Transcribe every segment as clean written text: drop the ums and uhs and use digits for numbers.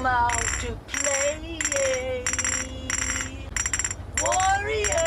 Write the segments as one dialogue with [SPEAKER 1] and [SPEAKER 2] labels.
[SPEAKER 1] come out to play. Warrior.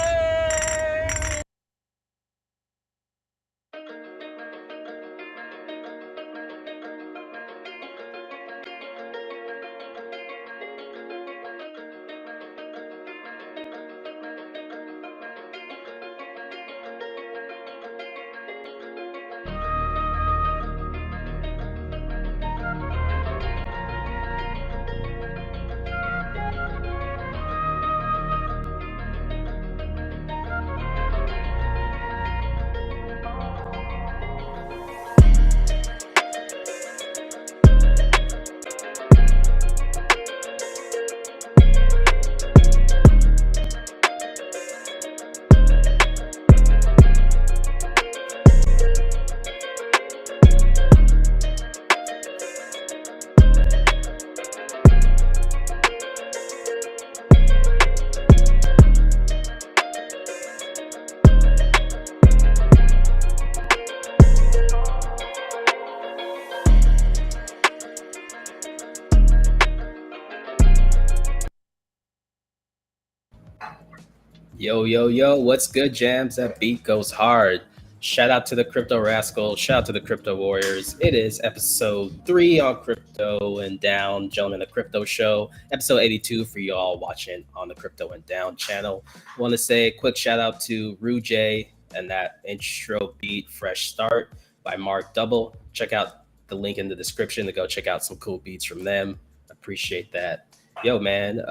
[SPEAKER 2] Yo, what's good, Jams? That beat goes hard. Shout out to the Crypto Rascals. Shout out to the Crypto Warriors. It is episode 3 on Crypto and Down, Gentlemen, the Crypto Show. Episode 82 for y'all watching on the Crypto and Down channel. Want to say a quick shout out to Rujay and that intro beat, Fresh Start by MakDouble. Check out the link in the description to go check out some cool beats from them. Appreciate that. Yo, man,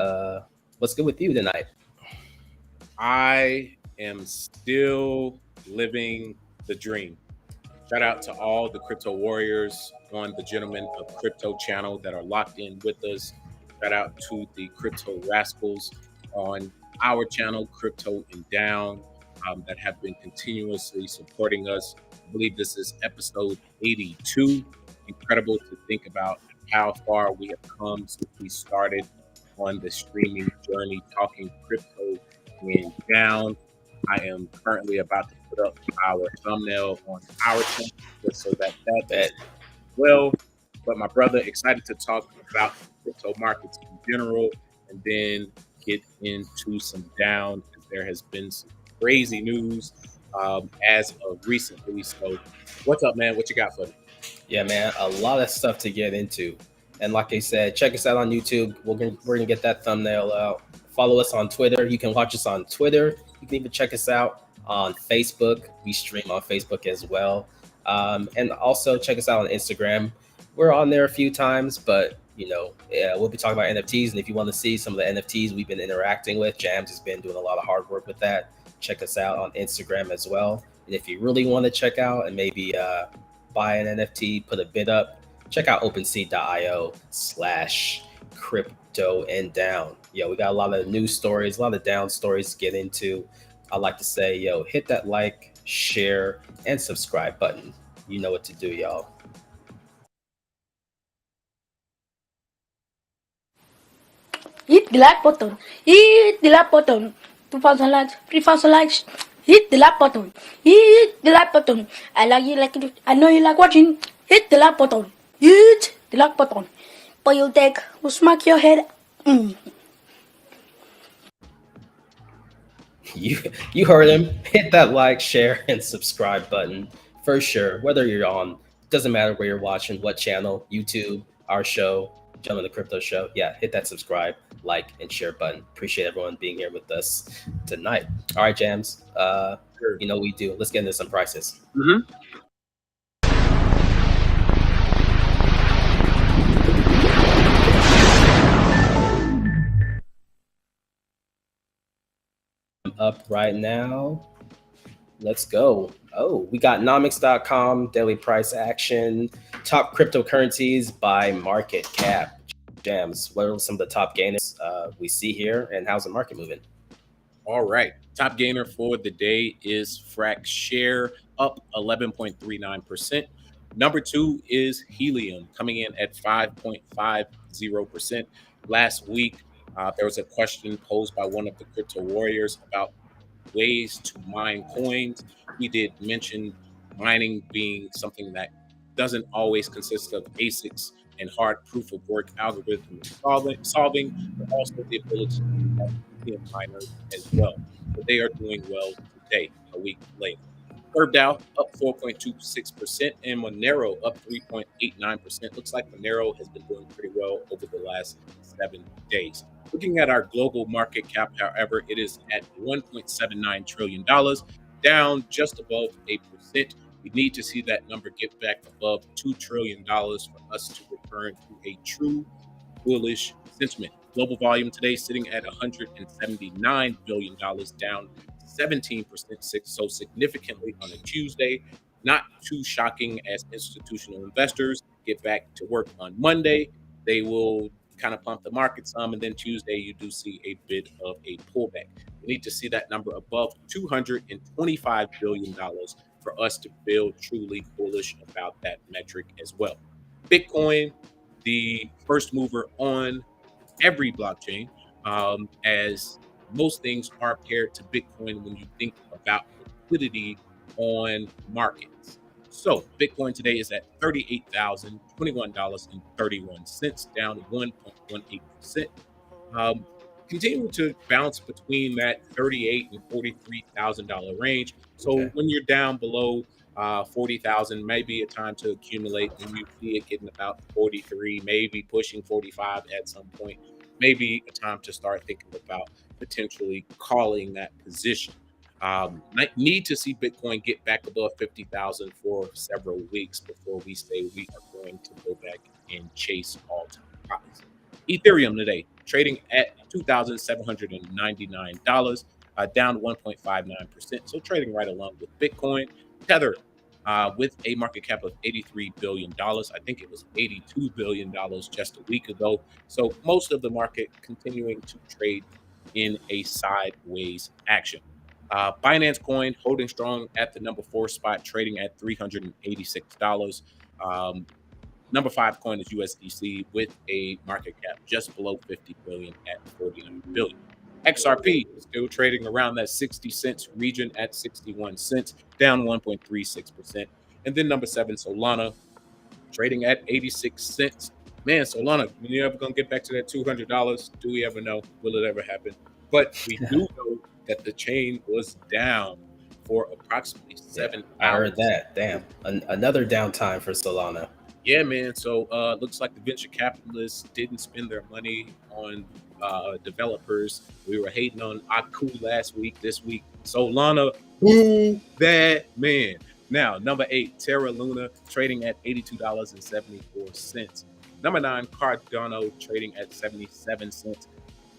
[SPEAKER 2] what's good with you tonight?
[SPEAKER 3] I am still living the dream. Shout out to all the crypto warriors on the Gentlemen of Crypto channel that are locked in with us. Shout out to the Crypto Rascals on our channel, Crypto and Down, that have been continuously supporting us. I believe this is episode 82. Incredible to think about how far we have come since we started on the streaming journey, talking crypto and down. I am currently about to put up our thumbnail on our channel so that well. But my brother, excited to talk about crypto markets in general, and then get into some down because there has been some crazy news as of recently. So, what's up, man? What you got for me?
[SPEAKER 2] Yeah, man, a lot of stuff to get into. And like I said, check us out on YouTube. We're gonna get that thumbnail out. Follow us on Twitter. You can watch us on Twitter. You can even check us out on Facebook. We stream on Facebook as well. And also check us out on Instagram. We're on there a few times, but we'll be talking about NFTs. And if you want to see some of the NFTs we've been interacting with, Jams has been doing a lot of hard work with that. Check us out on Instagram as well. And if you really want to check out and maybe buy an NFT, put a bid up, check out OpenSea.io/crypto and down. We got a lot of news stories, a lot of down stories to get into. I like to say, hit that like, share, and subscribe button. You know what to do, y'all.
[SPEAKER 4] Hit the like button. Hit the like button. 2,000 likes, 3,000 likes. Hit the like button. Hit the like button. I like you like it. I know you like watching. Hit the like button. Hit the like button. But you take will smack your head.
[SPEAKER 2] You heard him. Hit that like, share, and subscribe button for sure. Whether you're on, doesn't matter where you're watching, what channel, YouTube, our show, Gentlemen the Crypto Show. Yeah, hit that subscribe, like, and share button. Appreciate everyone being here with us tonight. All right, Jams.
[SPEAKER 3] Sure.
[SPEAKER 2] You know we do. Let's get into some prices.
[SPEAKER 3] Mm-hmm.
[SPEAKER 2] Up right now. Let's go. Oh, we got nomics.com, daily price action, top cryptocurrencies by market cap. Jams, what are some of the top gainers we see here, and how's the market moving?
[SPEAKER 3] All right. Top gainer for the day is Frax Share, up 11.39%. Number 2 is Helium, coming in at 5.50%. Last week, there was a question posed by one of the crypto warriors about ways to mine coins. We did mention mining being something that doesn't always consist of ASICs and hard proof of work algorithm solving, but also the ability to have Ethereum miners as well. So they are doing well today, a week later. CurveDAO up 4.26% and Monero up 3.89%. Looks like Monero has been doing pretty well over the last 7 days. Looking at our global market cap, however, it is at $1.79 trillion, down just above 8%. We need to see that number get back above $2 trillion for us to return to a true bullish sentiment. Global volume today sitting at $179 billion, down 17%, so significantly on a Tuesday. Not too shocking as institutional investors get back to work on Monday. They will kind of pump the market some, and then Tuesday you do see a bit of a pullback. We need to see that number above $225 billion for us to feel truly bullish about that metric as well. Bitcoin, the first mover on every blockchain, as most things are paired to Bitcoin when you think about liquidity on markets. So Bitcoin today is at $38,021.31, down 1.18%. Continuing to bounce between that $38,000 and $43,000 range. So when you're down below 40,000, maybe a time to accumulate. When you see it getting about 43, maybe pushing 45 at some point, maybe a time to start thinking about potentially calling that position. Might need to see Bitcoin get back above 50,000 for several weeks before we say we are going to go back and chase all-time highs. Ethereum today trading at $2,799, down 1.59%. So trading right along with Bitcoin. Tether with a market cap of $83 billion. I think it was $82 billion just a week ago. So most of the market continuing to trade in a sideways action. Binance Coin holding strong at the number 4 spot, trading at $386. Number 5 coin is USDC with a market cap just below 50 billion at 49 billion. XRP still trading around that 60 cents region at 61 cents, down 1.36%. And then number 7, Solana, trading at 86 cents. Man, Solana, when you ever going to get back to that $200? Do we ever know? Will it ever happen? But we do know that the chain was down for approximately 7 hours.
[SPEAKER 2] I heard that. Damn. Another downtime for Solana.
[SPEAKER 3] Yeah, man. So looks like the venture capitalists didn't spend their money on developers. We were hating on Aku last week. This week, Solana, who that man? Now, number 8, Terra Luna, trading at $82.74. Number 9, Cardano, trading at 77 cents.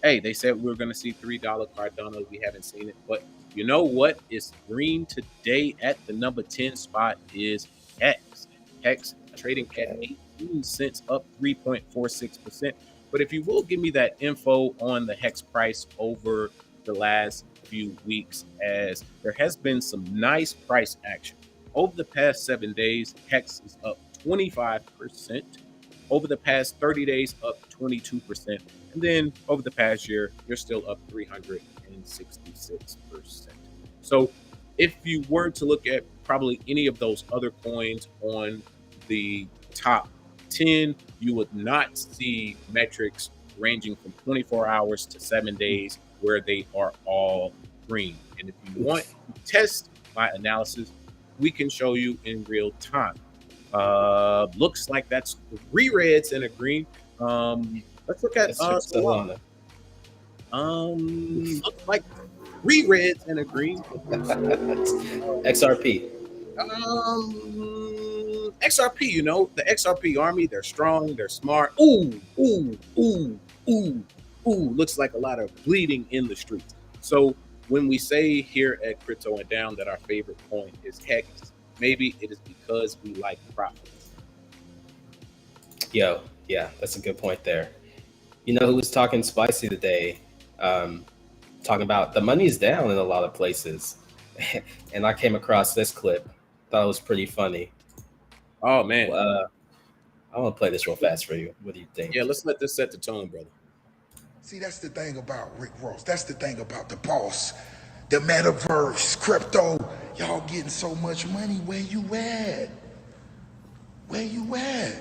[SPEAKER 3] Hey, they said we were going to see $3 Cardano. We haven't seen it. But you know what is green today at the number 10 spot is Hex. Hex trading at 18 cents, up 3.46%. But if you will give me that info on the Hex price over the last few weeks, as there has been some nice price action. Over the past 7 days, Hex is up 25%. Over the past 30 days, up 22%. And then over the past year, you're still up 366%. So if you were to look at probably any of those other coins on the top 10, you would not see metrics ranging from 24 hours to 7 days where they are all green. And if you want to test my analysis, we can show you in real time. Looks like that's 3 reds and a green. Let's look at Solana. Looks like 3 reds and a green.
[SPEAKER 2] XRP.
[SPEAKER 3] XRP, you know, the XRP army, they're strong, they're smart. Ooh. Looks like a lot of bleeding in the streets. So when we say here at Crypto and Down that our favorite coin is Hex, maybe it is because we like profits.
[SPEAKER 2] Yeah, that's a good point there. You know who was talking spicy today? Talking about the money's down in a lot of places. And I came across this clip. Thought it was pretty funny.
[SPEAKER 3] Oh, man.
[SPEAKER 2] I want to play this real fast for you. What do you think?
[SPEAKER 3] Yeah, let's let this set the tone, brother.
[SPEAKER 5] See, that's the thing about Rick Ross. That's the thing about the boss. The metaverse, crypto. Y'all getting so much money. Where you at? Where you at?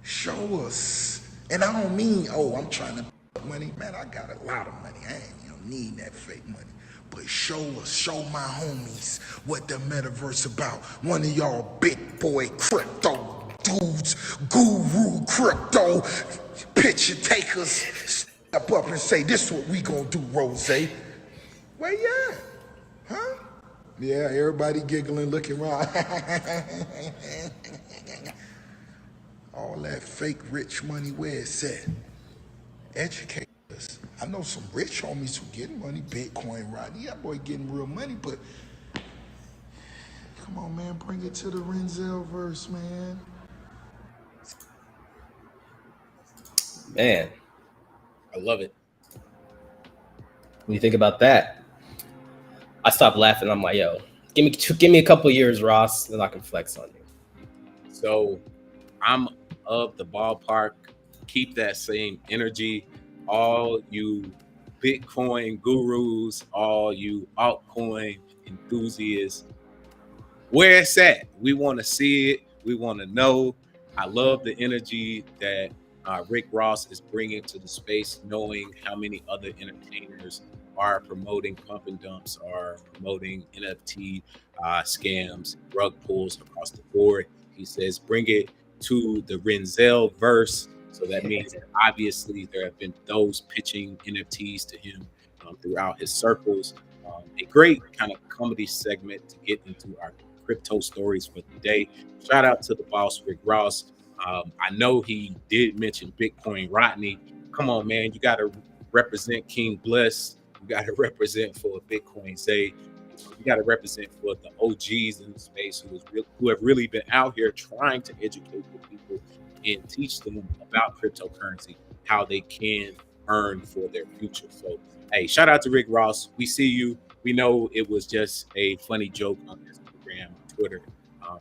[SPEAKER 5] Show us. And I don't mean, oh, I'm trying to money. Man, I got a lot of money. I ain't need that fake money. But show us, show my homies what the metaverse about. One of y'all big boy crypto dudes, guru crypto picture takers, step up and say, this is what we gonna do, Rose. Where you at? Huh? Yeah, everybody giggling, looking around. All that fake rich money, where it's at? Educate us. I know some rich homies who getting money, Bitcoin, Rodney. That boy getting real money, but come on, man, bring it to the Renzel verse, man.
[SPEAKER 2] Man,
[SPEAKER 3] I love it.
[SPEAKER 2] when you think about that, I stopped laughing. I'm like, yo, give me a couple years, Ross, then I can flex on you.
[SPEAKER 3] So I'm of the ballpark. Keep that same energy. All you Bitcoin gurus, all you altcoin enthusiasts, where it's at. We want to see it. We want to know. I love the energy that Rick Ross is bringing to the space, knowing how many other entertainers are promoting pump and dumps, are promoting NFT scams, rug pulls across the board. He says, bring it to the Renzel verse. So that means that obviously there have been those pitching NFTs to him throughout his circles. A great kind of comedy segment to get into our crypto stories for the day. Shout out to the boss, Rick Ross. I know he did mention Bitcoin Rodney. Come on, man. You got to represent King Bless. You got to represent for Bitcoin Zay. You got to represent for the OGs in the space who have really been out here trying to educate the people and teach them about cryptocurrency, how they can earn for their future. So, hey, shout out to Rick Ross. We see you. We know it was just a funny joke on Instagram, Twitter,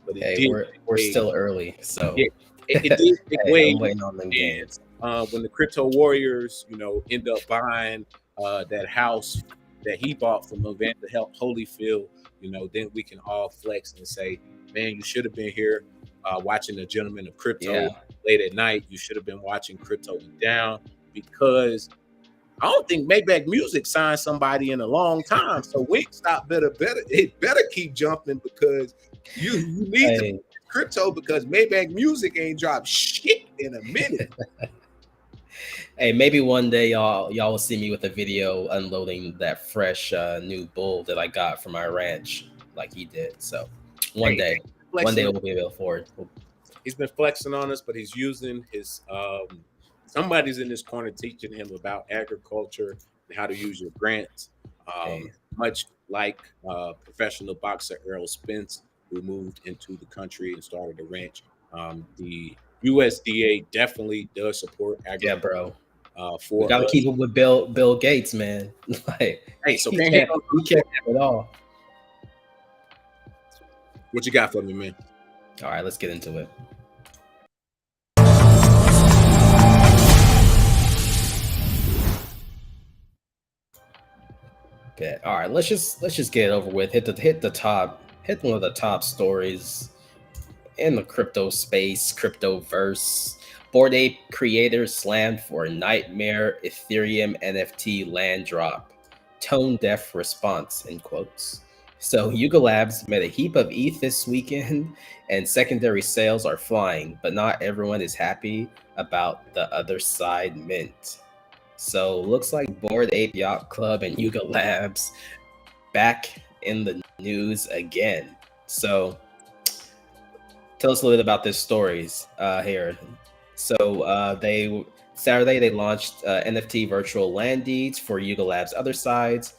[SPEAKER 3] but it did.
[SPEAKER 2] We're still early, so
[SPEAKER 3] yeah, it did make waves.
[SPEAKER 2] I'm waiting on them games.
[SPEAKER 3] When the crypto warriors, end up buying that house that he bought from Evander Holyfield, then we can all flex and say, man, you should have been here watching the Gentleman of Crypto late at night. You should have been watching Crypto and Down, because I don't think Maybach Music signed somebody in a long time. So Wingstop better keep jumping, because you need to crypto, because Maybach Music ain't dropped shit in a minute.
[SPEAKER 2] Hey, maybe one day y'all will see me with a video unloading that fresh new bull that I got from my ranch, like he did. So one day we'll be able to afford.
[SPEAKER 3] He's been flexing on us, but he's using his somebody's in his corner teaching him about agriculture and how to use your grants. Much like professional boxer Errol Spence, who moved into the country and started a ranch. The USDA definitely does support agriculture.
[SPEAKER 2] Yeah, bro.
[SPEAKER 3] We
[SPEAKER 2] gotta keep up with Bill Gates, man. Like,
[SPEAKER 3] so
[SPEAKER 2] we can't have it all.
[SPEAKER 3] What you got for me, man?
[SPEAKER 2] All right, let's get into it. Okay, all right, let's just get it over with. Hit one of the top stories in the crypto space, cryptoverse. Bored Ape creators slammed for nightmare Ethereum NFT land drop. Tone deaf response, in quotes. So Yuga Labs made a heap of ETH this weekend, and secondary sales are flying, but not everyone is happy about the other side mint. So looks like Bored Ape Yacht Club and Yuga Labs back in the news again. So tell us a little bit about this stories here. So Saturday they launched NFT virtual land deeds for Yuga Labs Other Sides,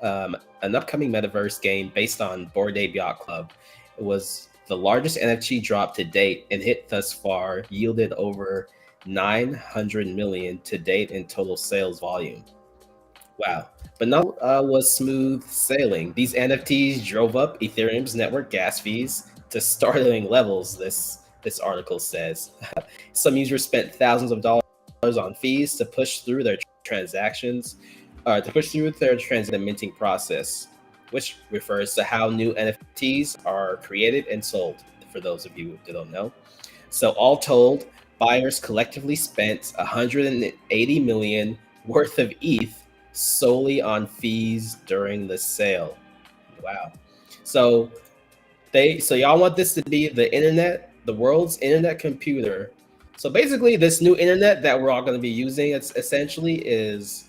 [SPEAKER 2] an upcoming metaverse game based on Bored Ape Yacht Club. It was the largest NFT drop to date, and hit thus far yielded over 900 million to date in total sales volume. Wow. But not was smooth sailing. These NFTs drove up Ethereum's network gas fees to startling levels, this article says. Some users spent thousands of dollars on fees to push through their transactions, the minting process, which refers to how new NFTs are created and sold. for those of you who don't know. So all told, buyers collectively spent 180 million worth of ETH solely on fees during the sale. Wow. So y'all want this to be the internet, the world's internet computer. So basically this new internet that we're all going to be using, it's essentially is,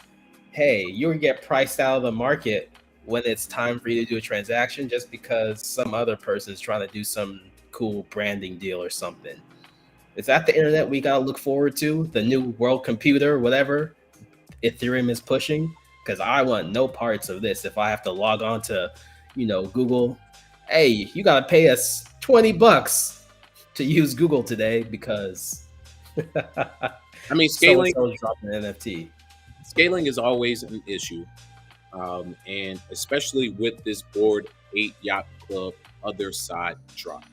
[SPEAKER 2] hey, you get priced out of the market when it's time for you to do a transaction just because some other person's trying to do some cool branding deal or something. Is that the internet we got to look forward to? The new world computer, whatever Ethereum is pushing? Because I want no parts of this. If I have to log on to, Google, hey, you got to pay us $20 to use Google today because
[SPEAKER 3] I mean, scaling
[SPEAKER 2] so dropping an NFT.
[SPEAKER 3] Scaling is always an issue, and especially with this Bored Ape Yacht Club Other Side drop.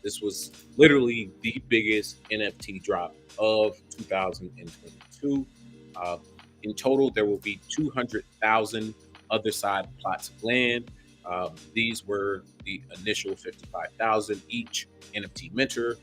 [SPEAKER 3] This was literally the biggest NFT drop of 2022. In total, there will be 200,000 Other Side plots of land. These were the initial 55,000 each NFT minter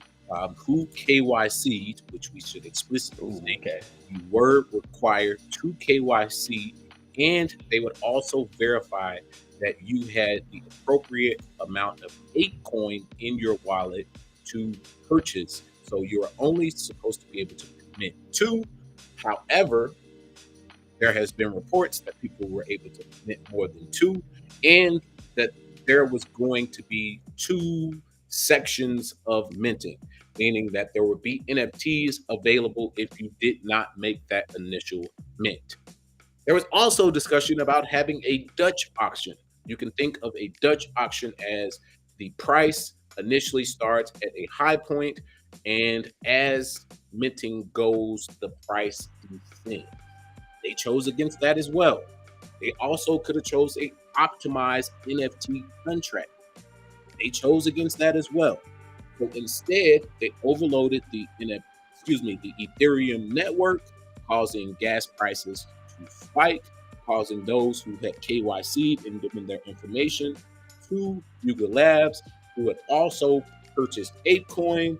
[SPEAKER 3] who KYC'd, which we should explicitly state. You were required to KYC, and they would also verify that you had the appropriate amount of ApeCoin in your wallet to purchase. So you're only supposed to be able to commit 2. However, there has been reports that people were able to commit more than 2, and that there was going to be 2 sections of minting, meaning that there would be NFTs available if you did not make that initial mint. There was also discussion about having a Dutch auction. You can think of a Dutch auction as the price initially starts at a high point, and as minting goes, the price descends. They chose against that as well. They also could have chose a optimized NFT contract. They chose against that as well. So instead, they overloaded the Ethereum network, causing gas prices to spike, causing those who had KYC'd and given their information to Yuga Labs, who had also purchased ApeCoin,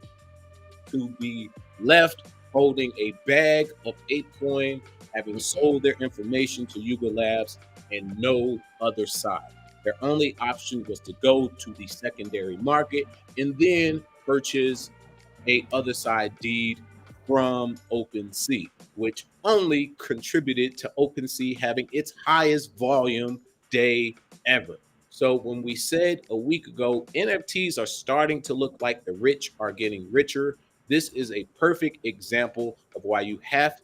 [SPEAKER 3] to be left holding a bag of ApeCoin, having sold their information to Yuga Labs and no other side. Their only option was to go to the secondary market and then purchase a other side deed from OpenSea, which only contributed to OpenSea having its highest volume day ever. So when we said a week ago, NFTs are starting to look like the rich are getting richer, this is a perfect example of why you have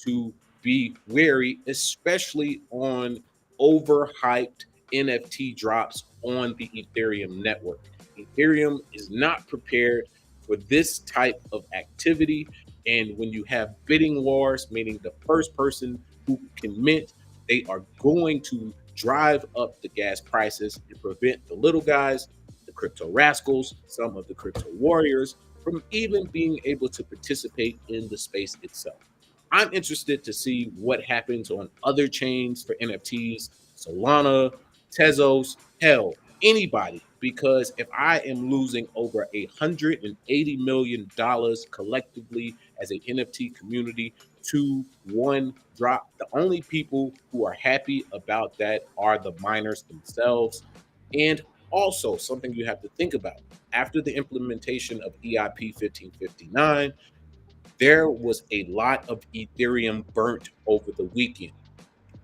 [SPEAKER 3] to be wary, especially on overhyped NFT drops on the Ethereum network. Ethereum is not prepared for this type of activity. And when you have bidding wars, meaning the first person who can mint, they are going to drive up the gas prices and prevent the little guys, the crypto rascals, some of the crypto warriors from even being able to participate in the space itself. I'm interested to see what happens on other chains for NFTs, Solana, Tezos, hell, anybody, because if I am losing over $180 million collectively as a NFT community to one drop, the only people who are happy about that are the miners themselves. And also something you have to think about, after the implementation of EIP 1559, there was a lot of Ethereum burnt over the weekend.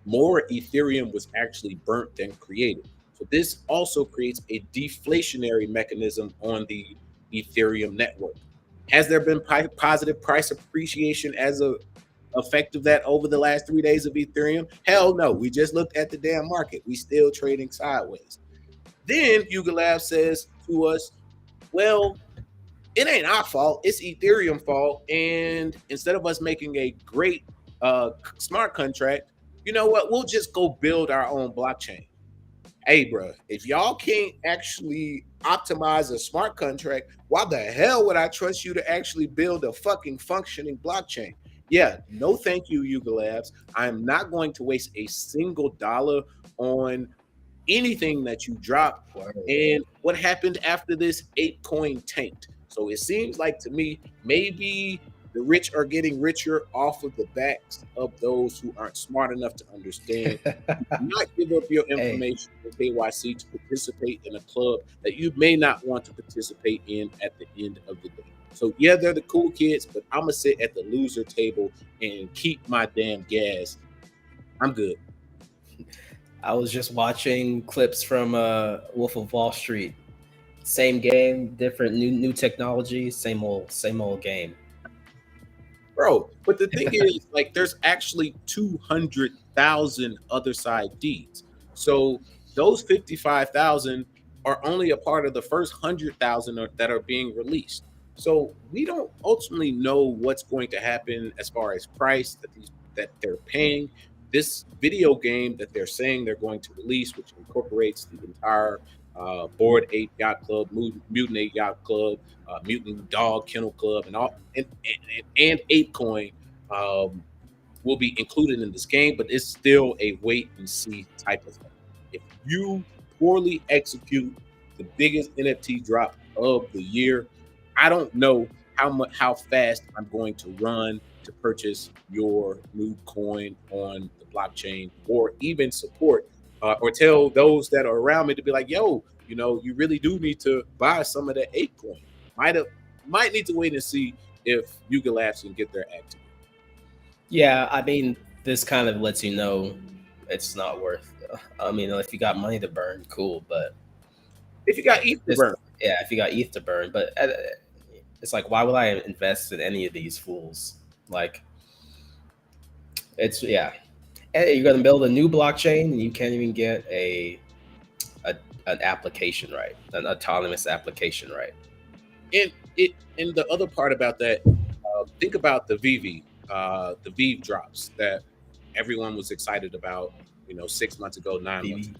[SPEAKER 3] More Ethereum was actually burnt than created. So this also creates a deflationary mechanism on the Ethereum network. Has there been positive price appreciation as a effect of that over the last 3 days of Ethereum? Hell no. We just looked at the damn market. We still trading sideways. Then Yuga Labs says to us, well, it ain't our fault. It's Ethereum fault. And instead of us making a great smart contract, you know what? We'll just go build our own blockchain. Hey, bro, if y'all can't actually optimize a smart contract, why the hell would I trust you to actually build a fucking functioning blockchain? Yeah, no thank you, Yuga Labs. I'm not going to waste a single dollar on anything that you drop. And what happened after this? ApeCoin tanked. So it seems like to me, maybe the rich are getting richer off of the backs of those who aren't smart enough to understand. Do not give up your
[SPEAKER 2] Hey,
[SPEAKER 3] information for KYC to participate in a club that you may not want to participate in at the end of the day. So yeah, they're the cool kids, but I'm gonna sit at the loser table and keep my damn gas. I'm good.
[SPEAKER 2] I was just watching clips from Wolf of Wall Street. Same game, different new technology, same old game.
[SPEAKER 3] Bro, but the thing is, like, there's actually 200,000 other side deeds. So those 55,000 are only a part of the first 100,000 that are being released. So we don't ultimately know what's going to happen as far as price that they're paying. This video game that they're saying they're going to release, which incorporates the entire Bored Ape Yacht Club, Mutant Ape Yacht Club, Mutant Dog Kennel Club, and all, and ApeCoin will be included in this game, but it's still a wait and see type of thing. If you poorly execute the biggest NFT drop of the year, I don't know how fast I'm going to run to purchase your new coin on the blockchain, or even support or tell those that are around me to be like, yo, you really do need to buy some of that ApeCoin. Might need to wait and see if Yuga Labs can get their act together.
[SPEAKER 2] Yeah, I mean, this kind of lets you know it's not worth. I mean, if you got money to burn, cool, but
[SPEAKER 3] if you got ETH to burn,
[SPEAKER 2] yeah, if you got ETH to burn, but it's like, why would I invest in any of these fools? Like, it's and you're gonna build a new blockchain and you can't even get an application right, an autonomous application right.
[SPEAKER 3] And the other part about that, think about the VV drops that everyone was excited about, 6 months ago, 9 months ago.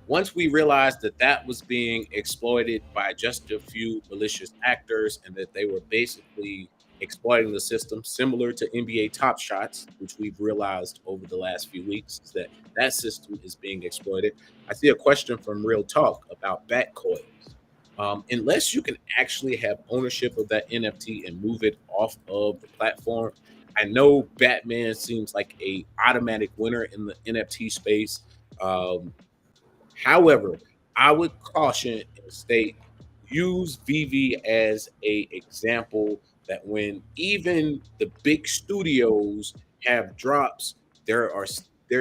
[SPEAKER 3] Once we realized that was being exploited by just a few malicious actors, and that they were basically exploiting the system, similar to NBA Top Shots, which we've realized over the last few weeks, is that system is being exploited. I see a question from Real Talk about Batcoins. Unless you can actually have ownership of that NFT and move it off of the platform, I know Batman seems like a automatic winner in the NFT space. However, I would caution and state, use VV as a example that when even the big studios have drops, there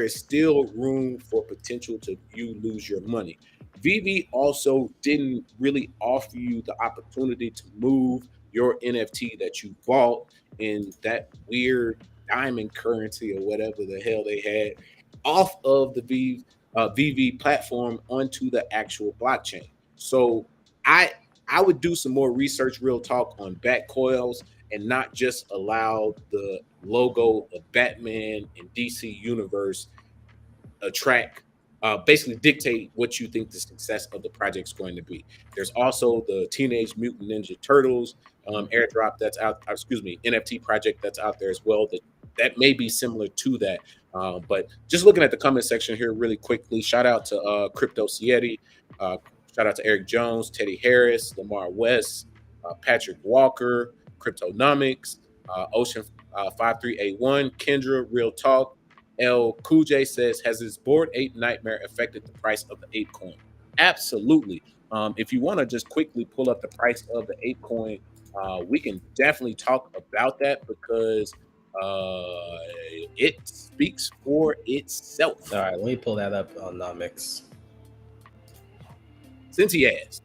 [SPEAKER 3] is still room for potential to you lose your money. VV also didn't really offer you the opportunity to move your NFT that you bought in that weird diamond currency or whatever the hell they had off of the VV platform onto the actual blockchain. So I would do some more research, Real Talk, on bat coils, and not just allow the logo of Batman and DC Universe basically dictate what you think the success of the project is going to be. There's also the Teenage Mutant Ninja Turtles airdrop that's out, NFT project that's out there as well. That may be similar to that. But just looking at the comment section here really quickly, shout out to Crypto Sieti, shout out to Eric Jones, Teddy Harris, Lamar West, Patrick Walker, Cryptonomics, Ocean 5381, Kendra, Real Talk. L. Cool J says, has his Bored Ape nightmare affected the price of the ApeCoin? Absolutely. If you want to just quickly pull up the price of the ApeCoin, we can definitely talk about that, because it speaks for itself.
[SPEAKER 2] All right, let me pull that up on Nomics.
[SPEAKER 3] Since he asked,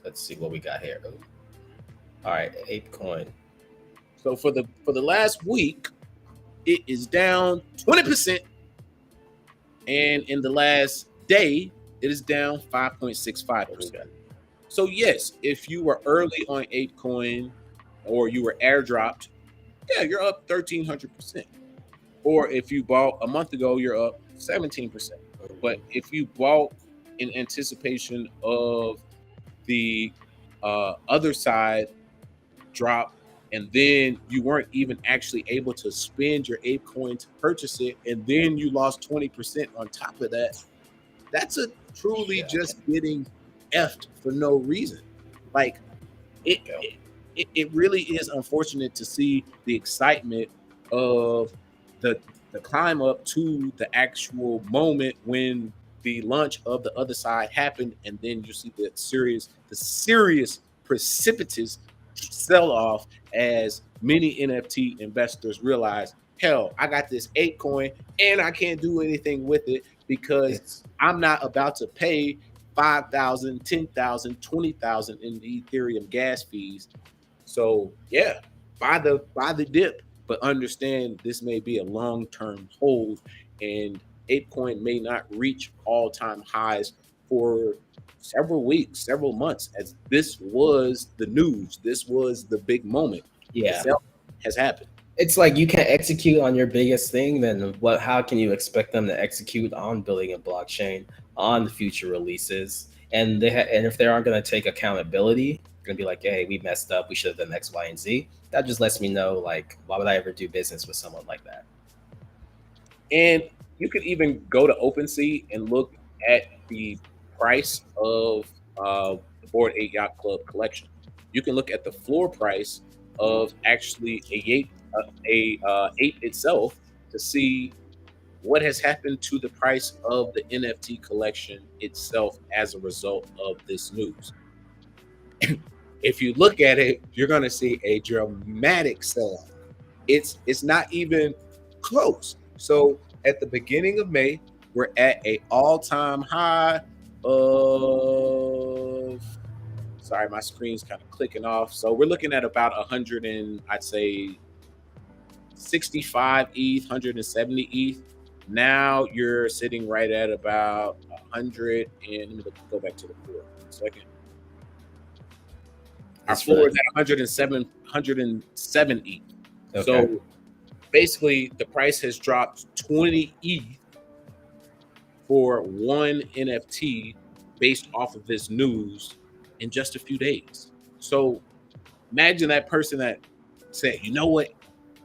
[SPEAKER 2] let's see what we got here. All right, ApeCoin.
[SPEAKER 3] So for the last week, it is down 20%, and in the last day, it is down 5.65%. So yes, if you were early on ApeCoin or you were airdropped, yeah, you're up 1,300%. Or if you bought a month ago, you're up 17%. But if you bought in anticipation of the other side drop, and then you weren't even actually able to spend your ApeCoin to purchase it, and then you lost 20% on top of that, that's a truly just getting effed for no reason. Like it really is unfortunate to see the excitement of the climb up to the actual moment when the launch of the other side happened, and then you see the serious precipitous sell off as many NFT investors realize, hell, I got this ApeCoin and I can't do anything with it because I'm not about to pay 5,000, 10,000, 20,000 in the Ethereum gas fees. So yeah, buy the dip, but understand this may be a long-term hold, and ApeCoin may not reach all-time highs for several weeks, several months, as this was the news. This was the big moment.
[SPEAKER 2] Yeah.
[SPEAKER 3] The sell has happened.
[SPEAKER 2] It's like you can't execute on your biggest thing, then what? How can you expect them to execute on building a blockchain, on the future releases? And and if they aren't going to take accountability, going to be like, hey, we messed up. We should have done X, Y, and Z. That just lets me know, like, why would I ever do business with someone like that?
[SPEAKER 3] And you could even go to OpenSea and look at the price of the Bored Ape Yacht Club collection. You can look at the floor price of actually a ape itself to see what has happened to the price of the NFT collection itself as a result of this news. If you look at it, you're going to see a dramatic sell-off. It's not even close. So at the beginning of May, we're at a all-time high of, sorry, my screen's kind of clicking off. So we're looking at about 100 and I'd say 65 ETH, 170 ETH. Now you're sitting right at about 100, and let me go back to the floor for a second. Our floor is at 107 ETH. Okay. So basically the price has dropped 20 ETH for one NFT based off of this news in just a few days. So imagine that person that said, you know what?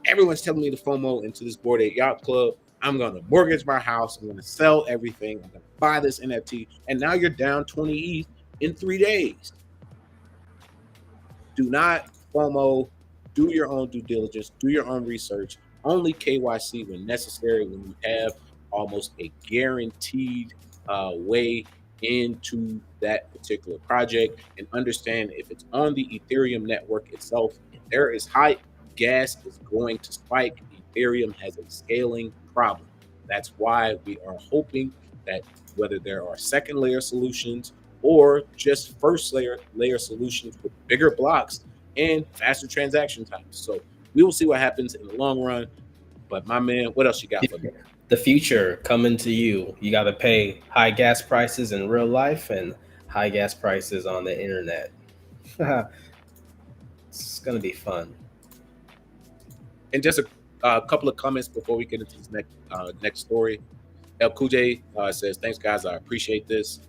[SPEAKER 3] Everyone's telling me to FOMO into this Bored Ape Yacht Club. I'm going to mortgage my house. I'm going to sell everything. I'm going to buy this NFT. And now you're down 20 ETH in 3 days. Do not FOMO. Do your own due diligence. Do your own research. Only KYC when necessary, when you have almost a guaranteed way into that particular project, and understand if it's on the Ethereum network itself, if there is hype, gas is going to spike. Ethereum has a scaling problem. That's why we are hoping that whether there are second layer solutions or just first layer solutions with bigger blocks and faster transaction times. So we will see what happens in the long run. But my man, what else you got for me?
[SPEAKER 2] The future coming to you. You got to pay high gas prices in real life and high gas prices on the internet. It's going to be fun.
[SPEAKER 3] And just a couple of comments before we get into this next story. El Kujay says, thanks, guys. I appreciate this.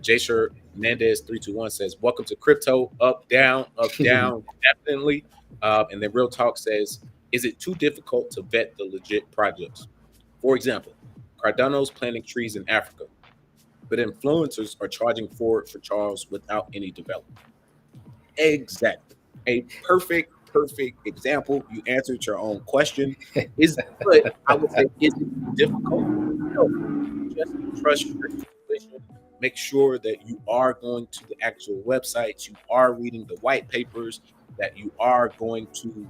[SPEAKER 3] Jasher Hernandez 321 says, welcome to crypto. Up, down, definitely. And then Real Talk says, is it too difficult to vet the legit projects? For example, Cardano's planting trees in Africa, but influencers are charging for Charles without any development. Exactly. A perfect example. You answered your own question. But I would say, is it difficult? No. Just trust your intuition. Make sure that you are going to the actual websites, you are reading the white papers, that you are going to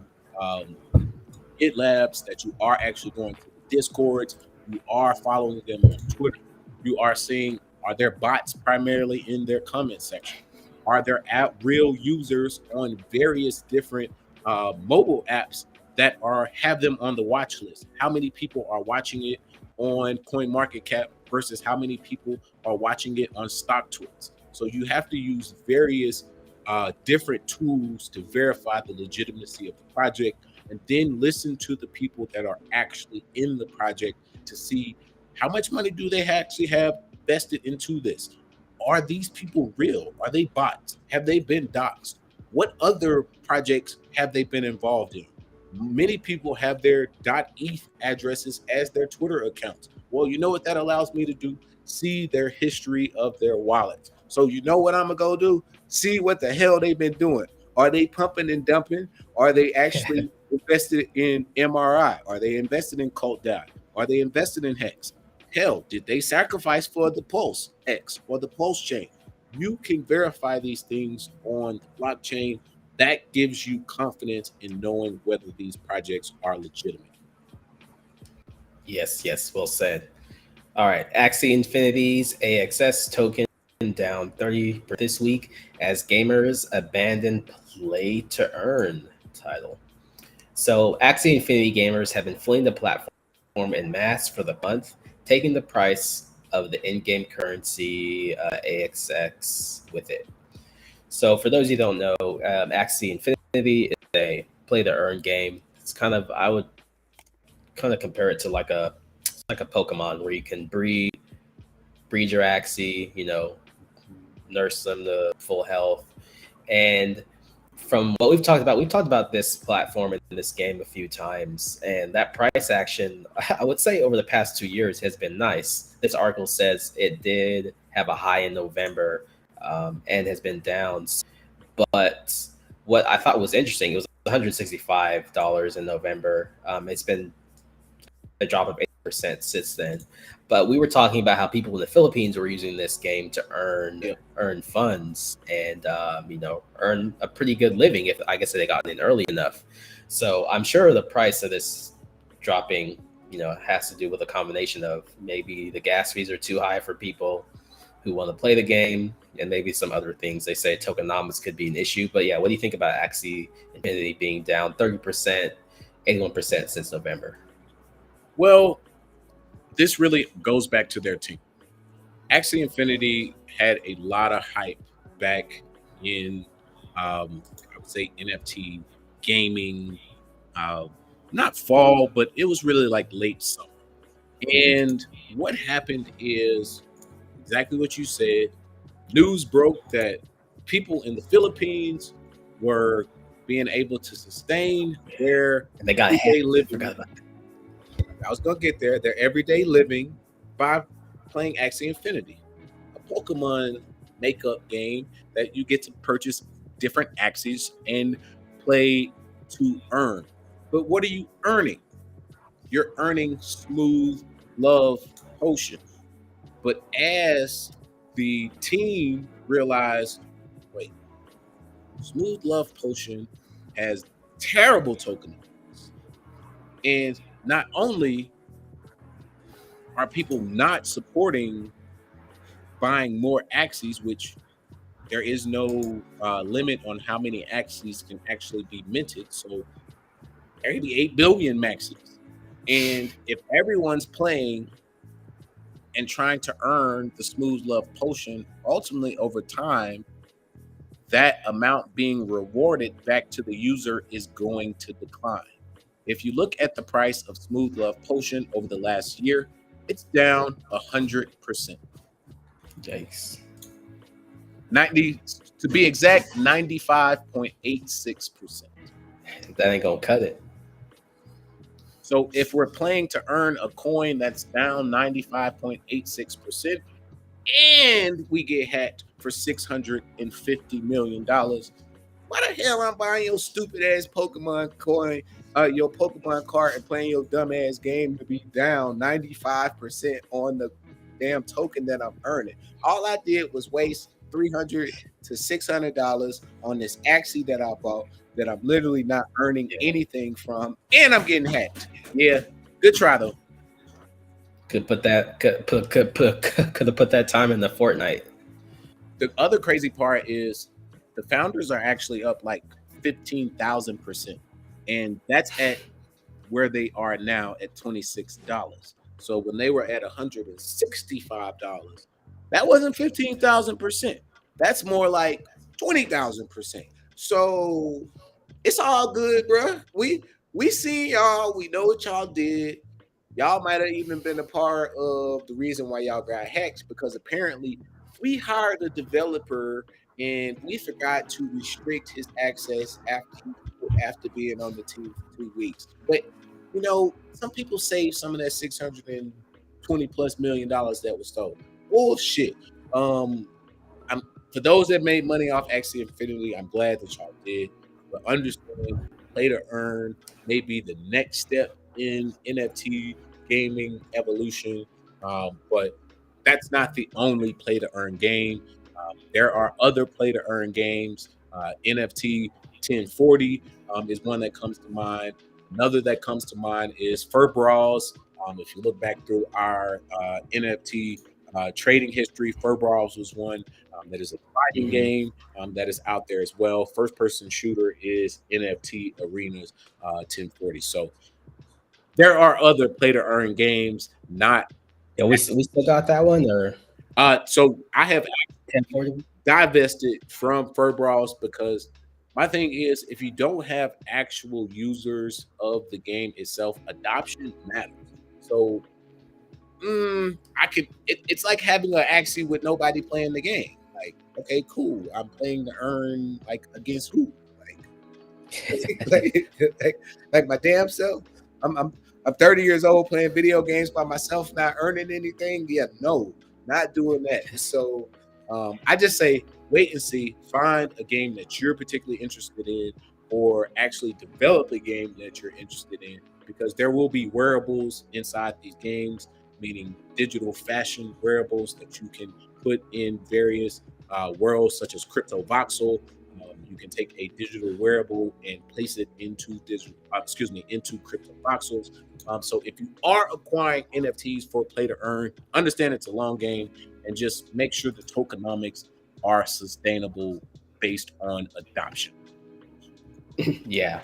[SPEAKER 3] Yuga Labs, that you are actually going to the Discords, you are following them on Twitter. You are seeing, are there bots primarily in their comment section? Are there real users on various different mobile apps that have them on the watch list? How many people are watching it on CoinMarketCap versus how many people are watching it on StockTwits? So you have to use various different tools to verify the legitimacy of the project, and then listen to the people that are actually in the project to see how much money do they actually have vested into this. Are these people real? Are they bots? Have they been doxxed? What other projects have they been involved in? Many people have their .eth addresses as their Twitter accounts. Well, you know what that allows me to do? See their history of their wallets. So you know what I'm gonna go do? see what the hell they've been doing. Are they pumping and dumping? Are they actually invested in MRI? Are they invested in Cult Dot? Are they invested in Hex? Hell, did they sacrifice for the Pulse X or the Pulse chain? You can verify these things on the blockchain. That gives you confidence in knowing whether these projects are legitimate.
[SPEAKER 2] Yes, well said. All right, Axie Infinity's AXS token down 30 this week as gamers abandon play to earn title. So Axie Infinity gamers have been fleeing the platform en masse for the month, taking the price of the in-game currency AXX with it. So for those who don't know, Axie Infinity is a play to earn game. It's kind of, I would kind of compare it to like a Pokemon where you can breed your Axie, nurse them to full health. And from what we've talked about this platform and this game a few times, and that price action, I would say over the past 2 years has been nice. This article says it did have a high in November and has been down. But what I thought was interesting, it was $165 in November. It's been a drop of 8% since then. But we were talking about how people in the Philippines were using this game to earn funds and earn a pretty good living if I guess they got in early enough. So I'm sure the price of this dropping, has to do with a combination of maybe the gas fees are too high for people who want to play the game, and maybe some other things. They say tokenomics could be an issue. But yeah, what do you think about Axie Infinity being down 30%, 81% since November?
[SPEAKER 3] Well, this really goes back to their team. Axie Infinity had a lot of hype back in, I would say, NFT gaming, not fall, but it was really like late summer. And what happened is exactly what you said. News broke that people in the Philippines were being able to sustain their
[SPEAKER 2] And they got
[SPEAKER 3] everyday
[SPEAKER 2] hacked.
[SPEAKER 3] living.
[SPEAKER 2] Forgot about that.
[SPEAKER 3] I was gonna get there. Their everyday living by playing Axie Infinity, a Pokemon makeup game that you get to purchase different Axies and play to earn. But what are you earning? You're earning Smooth Love Potion. But as the team realized, wait, Smooth Love Potion has terrible tokenomics. And not only are people not supporting buying more Axies, which there is no limit on how many Axies can actually be minted. So there could be 8 billion Maxies. And if everyone's playing and trying to earn the Smooth Love Potion, ultimately over time, that amount being rewarded back to the user is going to decline. If you look at the price of Smooth Love Potion over the last year, it's down 100%.
[SPEAKER 2] Yikes.
[SPEAKER 3] 90, to be exact, 95.86%.
[SPEAKER 2] That ain't gonna cut it.
[SPEAKER 3] So if we're playing to earn a coin that's down 95.86% and we get hacked for $650 million, why the hell I'm buying your stupid ass Pokemon coin, your Pokemon card, and playing your dumb ass game to be down 95% on the damn token that I'm earning? All I did was waste $300 to $600 on this Axie that I bought that I'm literally not earning anything from, and I'm getting hacked. Yeah, good try though.
[SPEAKER 2] Could have put that time in the Fortnite.
[SPEAKER 3] The other crazy part is the founders are actually up like 15,000%, and that's at where they are now at $26. So when they were at $165, that wasn't 15,000%. That's more like 20,000%. So it's all good, bro. We see y'all. We know what y'all did. Y'all might have even been a part of the reason why y'all got hacked, because apparently we hired a developer and we forgot to restrict his access after being on the team for 2 weeks. But some people saved some of that $620+ million that was stolen. Bullshit. for those that made money off Axie Infinity, I'm glad that y'all did. But understand, play to earn may be the next step in NFT gaming evolution. But that's not the only play to earn game. There are other play to earn games. NFT 1040 is one that comes to mind. Another that comes to mind is Fur Brawls. If you look back through our NFT trading history, Fur Brawls was one that is a fighting game that is out there as well. First person shooter is NFT Arenas 1040. So there are other play to earn games, not.
[SPEAKER 2] Yeah, we still got that one, or
[SPEAKER 3] So I have
[SPEAKER 2] 1040.
[SPEAKER 3] divested from Fur Brawls because my thing is, if you don't have actual users of the game itself, adoption matters. So I could. It's like having an Axie with nobody playing the game. Like, okay, cool. I'm playing to earn, like, against who? Like my damn self. I'm 30 years old playing video games by myself, not earning anything. Yeah, no, not doing that. So I just say wait and see. Find a game that you're particularly interested in, or actually develop a game that you're interested in, because there will be wearables inside these games, meaning digital fashion wearables that you can put in various worlds, such as Crypto Voxel. You can take a digital wearable and place it into into Crypto Voxels. So if you are acquiring NFTs for play to earn, understand it's a long game, and just make sure the tokenomics are sustainable based on adoption.
[SPEAKER 2] Yeah.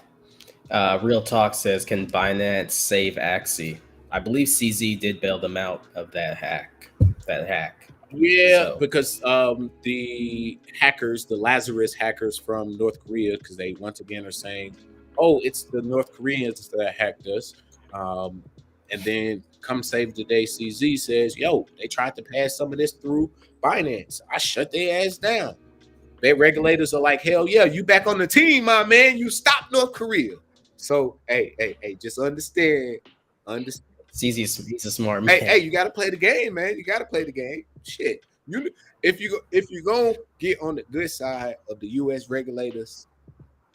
[SPEAKER 2] Real Talk says, can Binance save Axie? I believe CZ did bail them out of that hack.
[SPEAKER 3] Yeah,
[SPEAKER 2] So-
[SPEAKER 3] because the hackers, the Lazarus hackers from North Korea, because they once again are saying, oh, it's the North Koreans that hacked us. And then come save the day, CZ says, yo, they tried to pass some of this through Binance. I shut their ass down. Their regulators are like, hell yeah, you back on the team, my man. You stopped North Korea. So, hey, just understand.
[SPEAKER 2] He's a smart man.
[SPEAKER 3] Hey, you got to play the game, man. You got to play the game. Shit, if you gonna get on the good side of the U.S. regulators,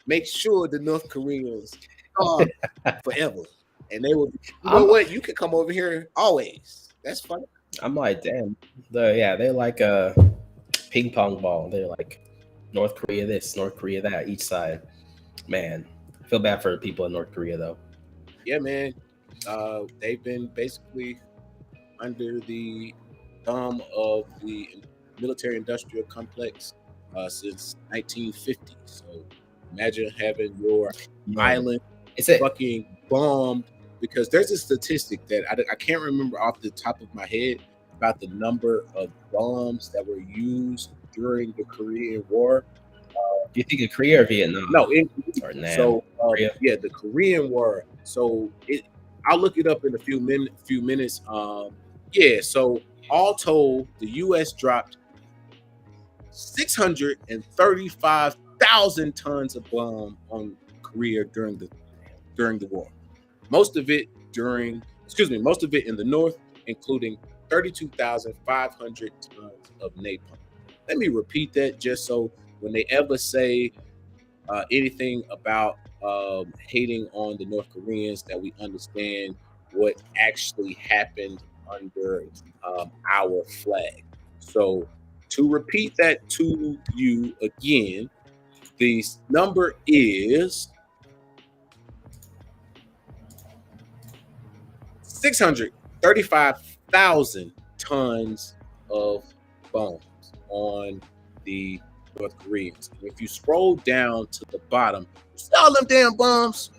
[SPEAKER 3] make sure the North Koreans are forever, and they will. You know what? You can come over here always. That's fun.
[SPEAKER 2] I'm like, damn. They're like a ping pong ball. They're like North Korea this, North Korea that, each side. Man, I feel bad for the people in North Korea though.
[SPEAKER 3] Yeah, man. They've been basically under the thumb of the military-industrial complex since 1950. So imagine having your island fucking bombed, because there's a statistic that I can't remember off the top of my head about the number of bombs that were used during the Korean War.
[SPEAKER 2] Do you think of Korea or Vietnam?
[SPEAKER 3] No,
[SPEAKER 2] So
[SPEAKER 3] yeah, the Korean War. So I'll look it up in a few minutes. So all told, the U.S. dropped 635,000 tons of bomb on Korea during the war. Most of it in the north, including 32,500 tons of napalm. Let me repeat that just so when they ever say anything about hating on the North Koreans, that we understand what actually happened under our flag. So to repeat that to you again, the number is 635,000 tons of bombs on the North Koreans. And if you scroll down to the bottom, you see all them damn bombs.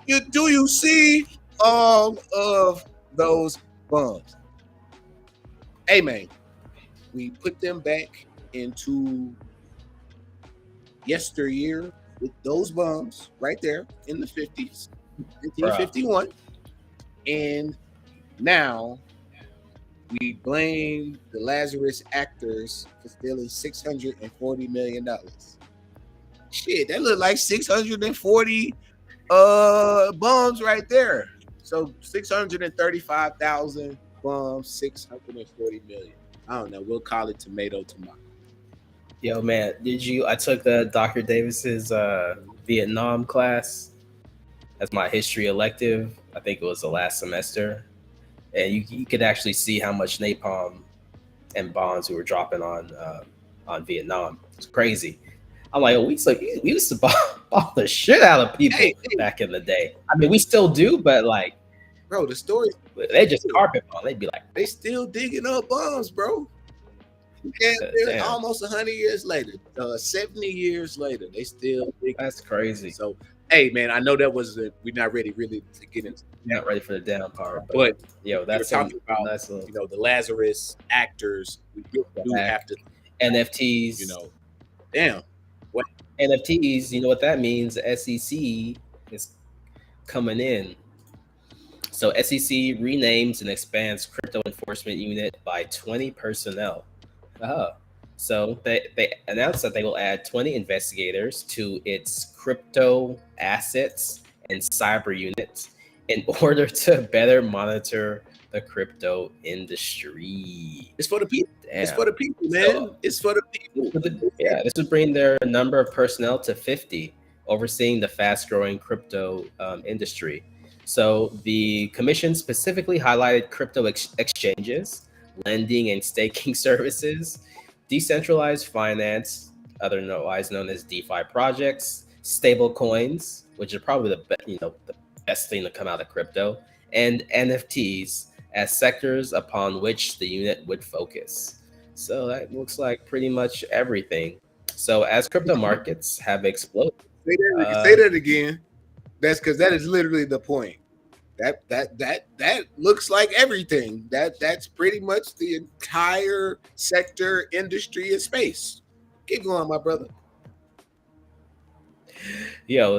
[SPEAKER 3] Do you see all of those bombs? Hey man, we put them back into yesteryear with those bombs right there in the 50s, 1951. And now we blame the Lazarus actors for stealing $640 million. Shit, that look like 640 bombs right there. So 635,000 bombs, 640 million. I don't know. We'll call it tomato.
[SPEAKER 2] Yo, man, I took the Dr. Davis's Vietnam class as my history elective. I think it was the last semester. And you could actually see how much napalm and bombs we were dropping on Vietnam. It's crazy. I'm like, oh, we used to bomb the shit out of people back in the day. I mean, we still do, but like,
[SPEAKER 3] bro, the story,
[SPEAKER 2] they just carpet bomb. They'd be like,
[SPEAKER 3] they still digging up bombs, bro. Almost 100 years later, 70 years later, they still digging.
[SPEAKER 2] That's crazy.
[SPEAKER 3] So, hey, man, I know that was we're not ready really to get into.
[SPEAKER 2] Not ready for the down part,
[SPEAKER 3] but
[SPEAKER 2] yo, that's
[SPEAKER 3] talking about
[SPEAKER 2] nice little,
[SPEAKER 3] you know, the Lazarus actors. We do have to
[SPEAKER 2] NFTs.
[SPEAKER 3] You know, damn. What
[SPEAKER 2] NFTs? You know what that means? SEC is coming in. So SEC renames and expands crypto enforcement unit by 20 personnel. So they announced that they will add 20 investigators to its crypto assets and cyber unit in order to better monitor the crypto industry.
[SPEAKER 3] It's for the people.
[SPEAKER 2] Damn.
[SPEAKER 3] It's for the people, man. So, it's for the people.
[SPEAKER 2] This would bring their number of personnel to 50, overseeing the fast-growing crypto industry. So the commission specifically highlighted crypto exchanges, lending and staking services, decentralized finance, otherwise known as DeFi projects, stable coins, which are probably the best thing to come out of crypto, and NFTs as sectors upon which the unit would focus. So that looks like pretty much everything. So as crypto markets have exploded,
[SPEAKER 3] say that again. That's because that is literally the point. That looks like everything. That's pretty much the entire sector, industry, and space. Keep going, my brother.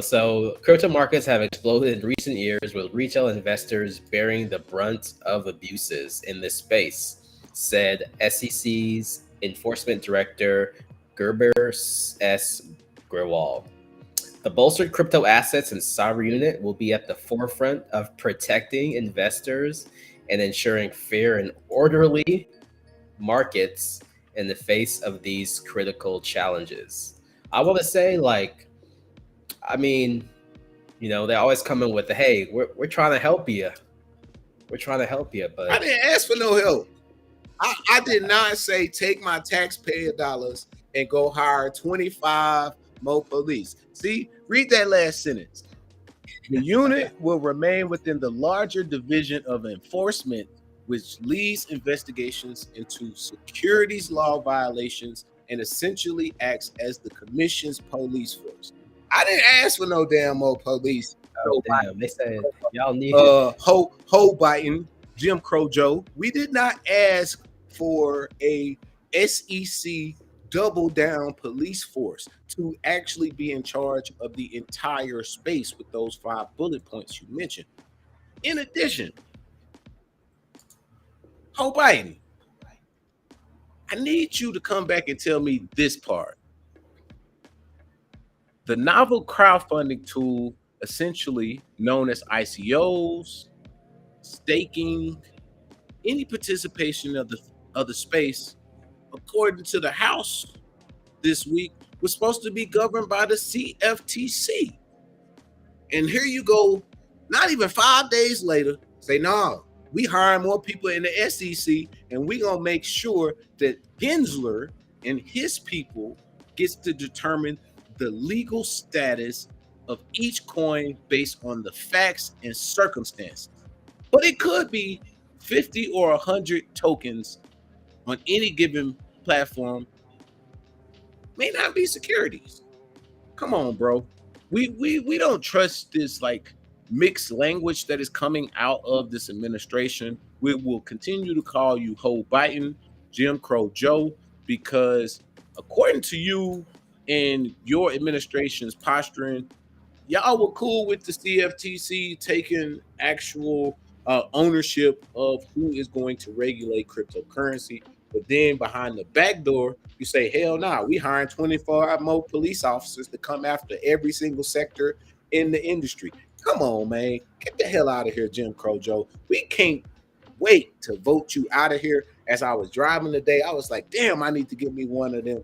[SPEAKER 2] So crypto markets have exploded in recent years, with retail investors bearing the brunt of abuses in this space, said SEC's enforcement director Gerber S. Grewal. The bolstered crypto assets and cyber unit will be at the forefront of protecting investors and ensuring fair and orderly markets in the face of these critical challenges. I want to say, they always come in with the, hey, we're trying to help you. We're trying to help you, but
[SPEAKER 3] I didn't ask for no help. I did not say take my taxpayer dollars and go hire 25 more police. See, read that last sentence. The unit will remain within the larger division of enforcement, which leads investigations into securities law violations and essentially acts as the commission's police force. I didn't ask for no damn more police.
[SPEAKER 2] Damn, they said y'all need
[SPEAKER 3] ho biting, Jim Crow Joe. We did not ask for a SEC double down police force to actually be in charge of the entire space with those 5 bullet points you mentioned. In addition, Joe Biden, I need you to come back and tell me this part. The novel crowdfunding tool, essentially known as ICOs, staking, any participation of the space, according to the House this week, was supposed to be governed by the CFTC. And here you go, not even 5 days later, say, no, we hire more people in the SEC, and we gonna make sure that Gensler and his people gets to determine the legal status of each coin based on the facts and circumstances. But it could be 50 or 100 tokens on any given platform. May not be securities. Come on, bro. We don't trust this mixed language that is coming out of this administration. We will continue to call you Ho Biden, Jim Crow Joe, because according to you and your administration's posturing, y'all were cool with the CFTC taking actual ownership of who is going to regulate cryptocurrency. But then behind the back door, you say, hell nah, we hiring 24 more police officers to come after every single sector in the industry. Come on, man. Get the hell out of here, Jim Crow Joe. We can't wait to vote you out of here as I was driving today, I was like, damn, I need to get me one of them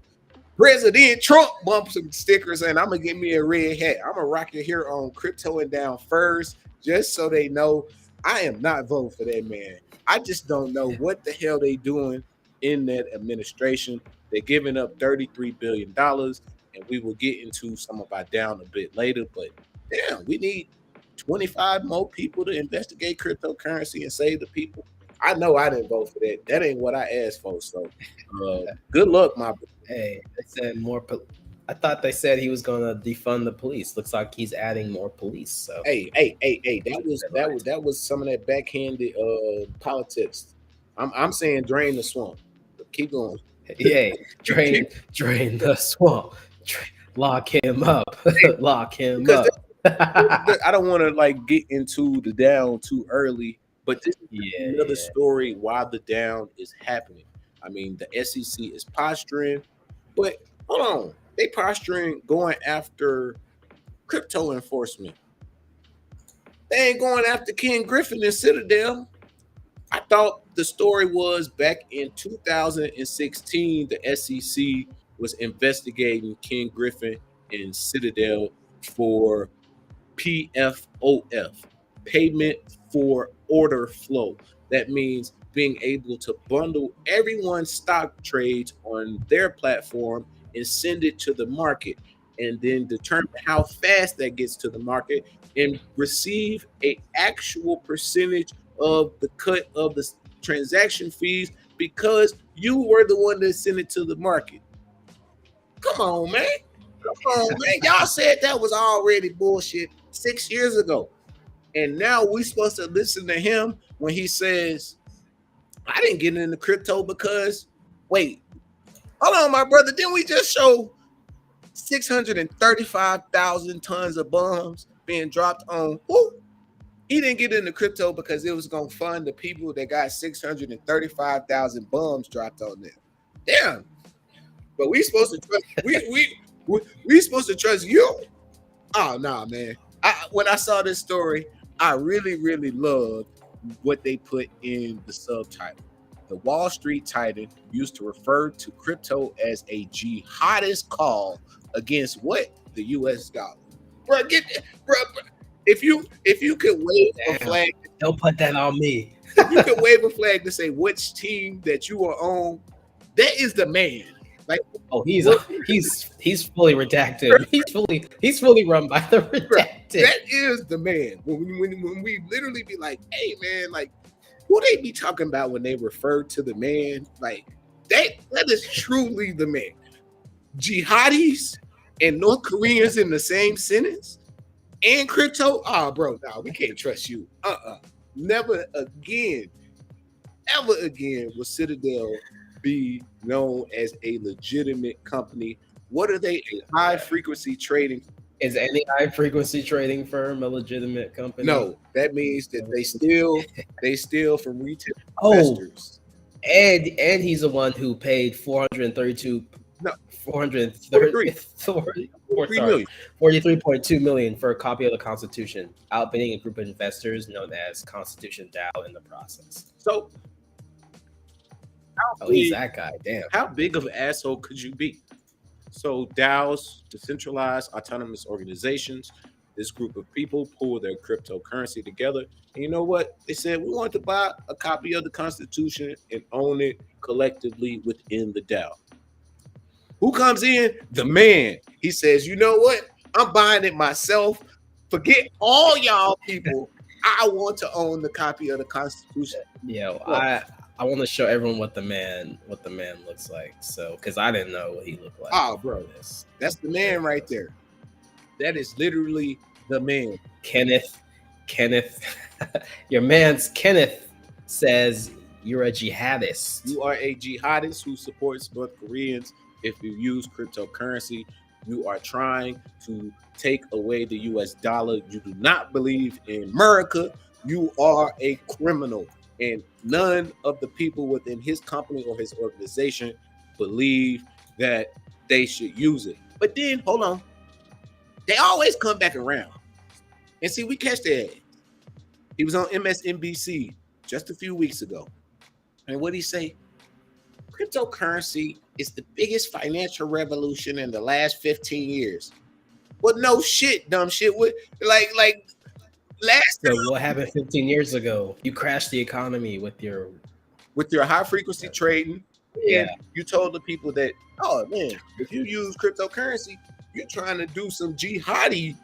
[SPEAKER 3] President Trump bumps and stickers, and I'm gonna get me a red hat. I'm gonna rock it here on Crypto and Down first, just so they know I am not voting for that man. I just don't know what the hell they doing in that administration. They're giving up $33 billion, and we will get into some of our down a bit later. But damn, we need 25 more people to investigate cryptocurrency and save the people. I know I didn't vote for that. That ain't what I asked for. So good luck, my brother.
[SPEAKER 2] Hey, they said more. I thought they said he was going to defund the police. Looks like he's adding more police. So
[SPEAKER 3] Hey, that was some of that backhanded politics. I'm saying drain the swamp. Keep going.
[SPEAKER 2] yeah, drain the swamp. Lock him up. Lock him up.
[SPEAKER 3] I don't want to like get into the down too early, but this is another story why the down is happening. I mean, the SEC is posturing, but hold on, they posturing going after crypto enforcement. They ain't going after Ken Griffin and Citadel. I thought the story was back in 2016, the SEC was investigating Ken Griffin and Citadel for PFOF, payment for order flow. That means being able to bundle everyone's stock trades on their platform and send it to the market, and then determine how fast that gets to the market and receive an actual percentage of the cut of the transaction fees because you were the one that sent it to the market. Come on, man. Come on, man. Y'all said that was already bullshit 6 years ago. And now we're supposed to listen to him when he says, I didn't get into crypto because, wait, hold on, my brother. Didn't we just show 635,000 tons of bombs being dropped on who? He didn't get into crypto because it was going to fund the people that got 635,000 bombs dropped on them. Damn. But we supposed to trust we supposed to trust you? Oh, nah, man. When I saw this story, I really, really loved what they put in the subtitle. The Wall Street Titan used to refer to crypto as a jihadist call against what? The US dollar. Bro, if you could wave a flag,
[SPEAKER 2] don't put that on me.
[SPEAKER 3] If you could wave a flag to say which team that you are on, that is the man. Like,
[SPEAKER 2] oh, he's fully redacted. He's fully run by the redacted.
[SPEAKER 3] That is the man. When we literally be like, hey man, like who they be talking about when they refer to the man? Like that is truly the man. Jihadis and North Koreans in the same sentence and crypto. Oh, bro, no, we can't trust you. Never again, ever again will Citadel be known as a legitimate company. What are they? A high frequency trading?
[SPEAKER 2] Is any high frequency trading firm a legitimate company?
[SPEAKER 3] No, that means that they steal from retail investors.
[SPEAKER 2] And he's the one who paid 43.2 million for a copy of the Constitution, outbidding a group of investors known as Constitution DAO in the process.
[SPEAKER 3] So
[SPEAKER 2] he's that guy. Damn.
[SPEAKER 3] How big of an asshole could you be? So DAOs, decentralized autonomous organizations, this group of people pull their cryptocurrency together. And you know what? They said, we want to buy a copy of the Constitution and own it collectively within the DAO. Who comes in? The man. He says, you know what? I'm buying it myself. Forget all y'all people. I want to own the copy of the Constitution.
[SPEAKER 2] Yo, I want to show everyone what the man looks like. So, because I didn't know what he looked like.
[SPEAKER 3] Oh, bro, that's the man right there. That is literally the man.
[SPEAKER 2] Kenneth, your man's Kenneth says you're a jihadist.
[SPEAKER 3] You are a jihadist who supports North Koreans. If you use cryptocurrency, you are trying to take away the US dollar. You do not believe in America. You are a criminal. And none of the people within his company or his organization believe that they should use it. But then, hold on. They always come back around. And see, we catch that. He was on MSNBC just a few weeks ago. And what did he say? cryptocurrency is the biggest financial revolution in the last 15 years. Well, no shit, dumb shit. Like last
[SPEAKER 2] So what happened 15 years ago? You crashed the economy with your
[SPEAKER 3] high frequency trading, and you told the people that, oh man, if you use cryptocurrency, you're trying to do some jihadi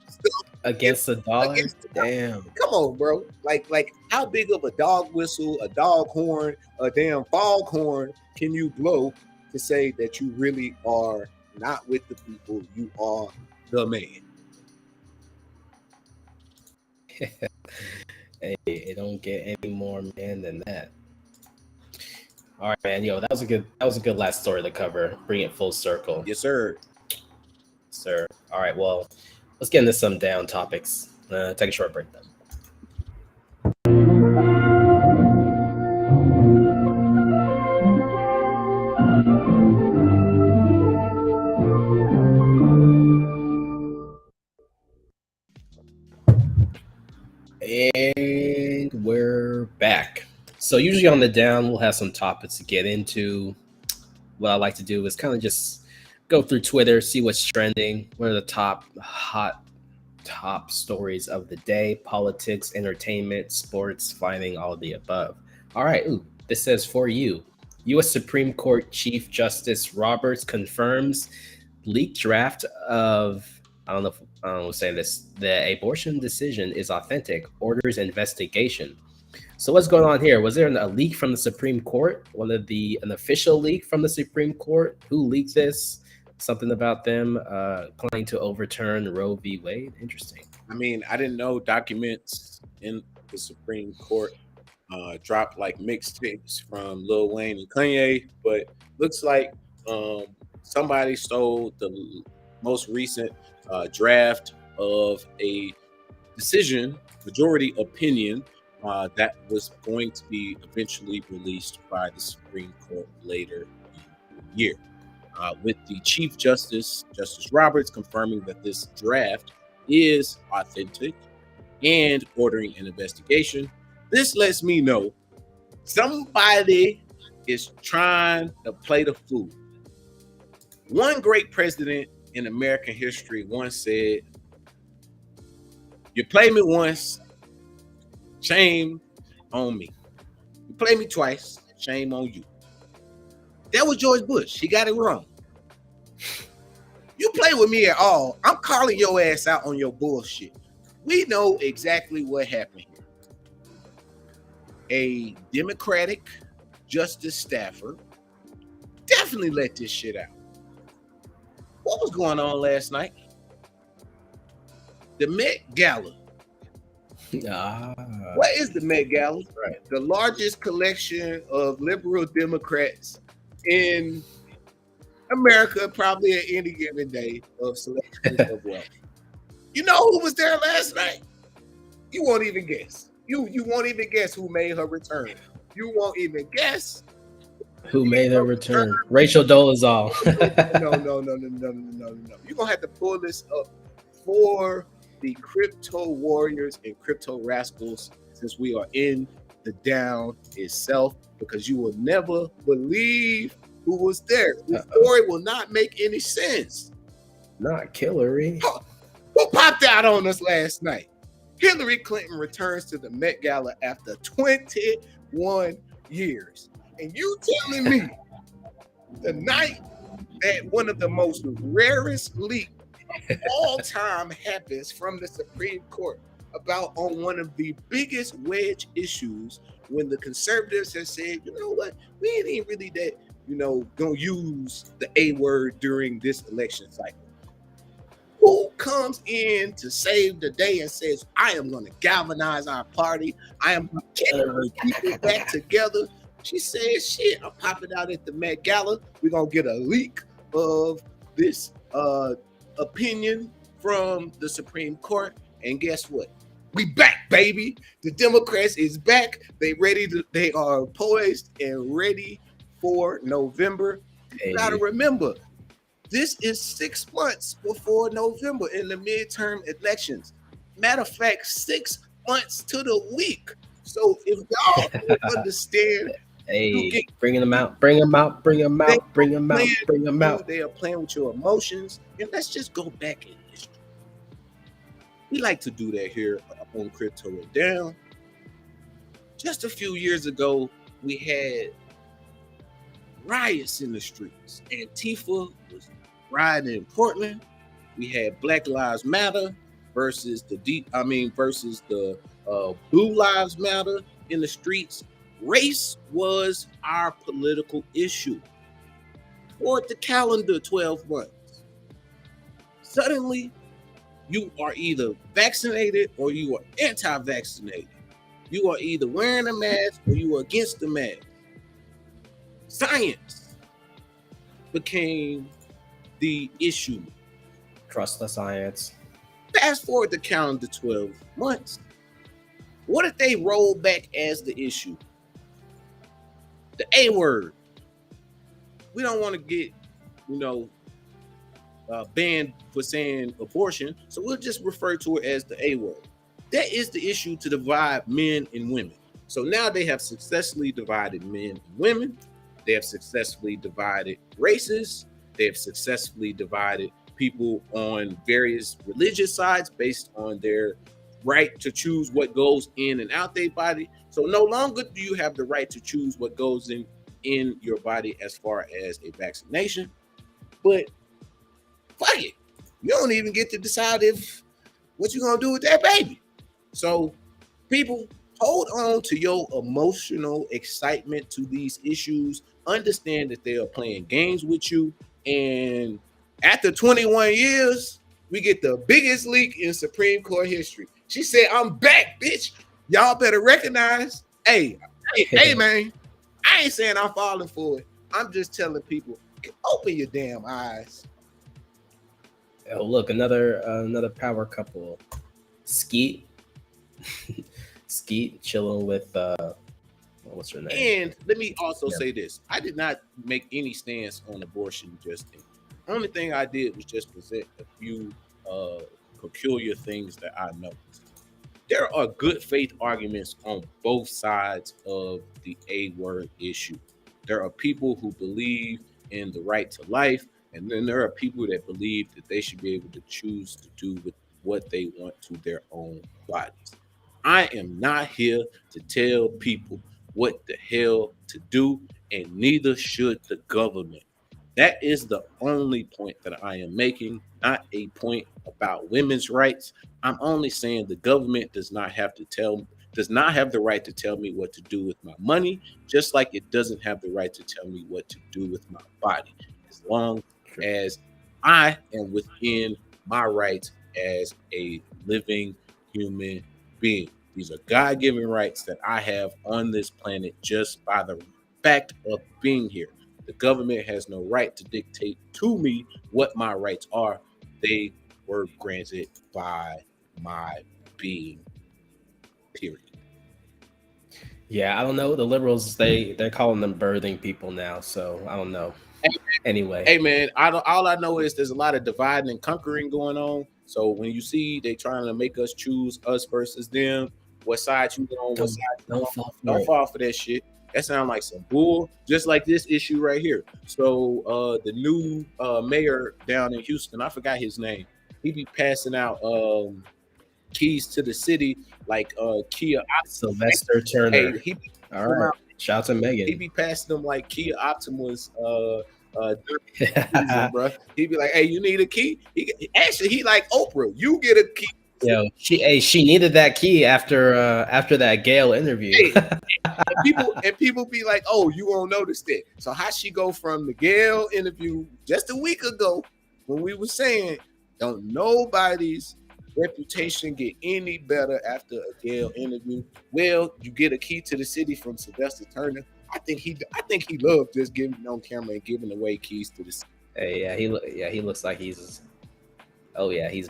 [SPEAKER 3] stuff
[SPEAKER 2] against the dollar. Damn.
[SPEAKER 3] Come on, bro. Like how big of a dog whistle, a dog horn, a damn foghorn can you blow to say that you really are not with the people, you are the man?
[SPEAKER 2] Hey, it don't get any more man than that. All right, man. Yo, that was a good last story to cover. Bring it full circle.
[SPEAKER 3] Yes, sir.
[SPEAKER 2] Sir. All right, well, let's get into some down topics. Take a short break then. And we're back. So usually on the down, we'll have some topics to get into. What I like to do is kind of just go through Twitter, see what's trending, what are the top stories of the day, politics, entertainment, sports, fighting, all of the above. All right, this says for you. U.S. Supreme Court Chief Justice Roberts confirms leaked draft of, I don't know if I'm saying this, the abortion decision is authentic, orders investigation. So what's going on here? Was there a leak from the Supreme Court? An official leak from the Supreme Court? Who leaked this? Something about them planning to overturn Roe v. Wade? Interesting.
[SPEAKER 3] I mean, I didn't know documents in the Supreme Court dropped like mixtapes from Lil Wayne and Kanye, but looks like somebody stole the most recent draft of a decision, majority opinion, that was going to be eventually released by the Supreme Court later in the year. With the Chief Justice, Justice Roberts, confirming that this draft is authentic and ordering an investigation. This lets me know somebody is trying to play the fool. One great president in American history once said, "You play me once, shame on me. You play me twice, shame on you." That was George Bush. He got it wrong. You play with me at all, I'm calling your ass out on your bullshit. We know exactly what happened here. A Democratic justice staffer definitely let this shit out. What was going on last night? The Met Gala. What is the Met Gala?
[SPEAKER 2] Right.
[SPEAKER 3] The largest collection of liberal Democrats in America, probably at any given day, of selections of wealth. You know who was there last night? You won't even guess. You won't even guess who made her return. You won't even guess
[SPEAKER 2] who made her return. Rachel Dolezal.
[SPEAKER 3] No. You're gonna have to pull this up for the crypto warriors and crypto rascals, since we are in the down itself, because you will never believe who was there. The story will not make any sense.
[SPEAKER 2] Not Hillary.
[SPEAKER 3] Who popped out on us last night? Hillary Clinton returns to the Met Gala after 21 years. And you telling me the night that one of the most rarest leaks of all time happens from the Supreme Court about on one of the biggest wedge issues, when the conservatives have said, you know what, we ain't really that, gonna use the A word during this election cycle. Who comes in to save the day and says, I am going to galvanize our party, I am going to get people back together? She says, shit, I'm popping out at the Met Gala. We're going to get a leak of this opinion from the Supreme Court. And guess what? We back, baby. The Democrats is back. They are poised and ready for November. You got to remember, this is 6 months before November in the midterm elections. Matter of fact, 6 months to the week. So if y'all don't understand
[SPEAKER 2] Hey, bringing them out, bring them out, bring them out, bring them out, bring them out.
[SPEAKER 3] They are playing with your emotions. And let's just go back in history. We like to do that here on Crypto and Down. Just a few years ago, we had riots in the streets. Antifa was rioting in Portland. We had Black Lives Matter versus the Blue Lives Matter in the streets. Race was our political issue. Forward the calendar 12 months. Suddenly, you are either vaccinated or you are anti-vaccinated. You are either wearing a mask or you are against the mask. Science became the issue.
[SPEAKER 2] Trust the science.
[SPEAKER 3] Fast forward the calendar 12 months. What did they roll back as the issue? The A word. We don't want to get, banned for saying abortion, so we'll just refer to it as the A word. That is the issue to divide men and women. So now they have successfully divided men and women. They have successfully divided races. They have successfully divided people on various religious sides based on their right to choose what goes in and out their body. So no longer do you have the right to choose what goes in your body as far as a vaccination. But fuck it. You don't even get to decide what you're gonna do with that baby. So people, hold on to your emotional excitement to these issues. Understand that they are playing games with you. And after 21 years, we get the biggest leak in Supreme Court history. She said, "I'm back, bitch. Y'all better recognize." Hey, man. I ain't saying I'm falling for it. I'm just telling people, open your damn eyes.
[SPEAKER 2] Oh, look, another power couple. Skeet. Skeet chilling with what's her name?
[SPEAKER 3] And let me also say this. I did not make any stance on abortion just then. The only thing I did was just present a few peculiar things that I noticed. There are good faith arguments on both sides of the A word issue. There are people who believe in the right to life, and then there are people that believe that they should be able to choose to do with what they want to their own bodies. I am not here to tell people what the hell to do, and neither should the government. That is the only point that I am making, not a point about women's rights. I'm only saying the government does not have the right to tell me what to do with my money, just like it doesn't have the right to tell me what to do with my body, as long as I am within my rights as a living human being. These are God-given rights that I have on this planet just by the fact of being here. The government has no right to dictate to me what my rights are. They were granted by my being, period.
[SPEAKER 2] Yeah, I don't know. The liberals, they're calling them birthing people now, so I don't know. Anyway.
[SPEAKER 3] Hey man, all I know is there's a lot of dividing and conquering going on. So when you see they trying to make us choose us versus them, what side you on, what side you on, don't fall for that shit. That sounds like some bull, just like this issue right here. So the new mayor down in Houston, I forgot his name. He be passing out keys to the city like Kia
[SPEAKER 2] Sylvester Turner.
[SPEAKER 3] Hey,
[SPEAKER 2] all right. Shout out to Megan.
[SPEAKER 3] He be passing them like Kia Optimus bro. He'd be like, "Hey, you need a key?" He like Oprah. You get a key.
[SPEAKER 2] Yo, she needed that key after that Gale interview.
[SPEAKER 3] Hey, and people be like, "Oh, you won't notice that." So how she go from the Gale interview just a week ago when we were saying, "Don't nobody's reputation get any better after a Gale interview?" Well, you get a key to the city from Sylvester Turner. I think he loved just giving on camera and giving away keys to the city.
[SPEAKER 2] Hey, he looks like he's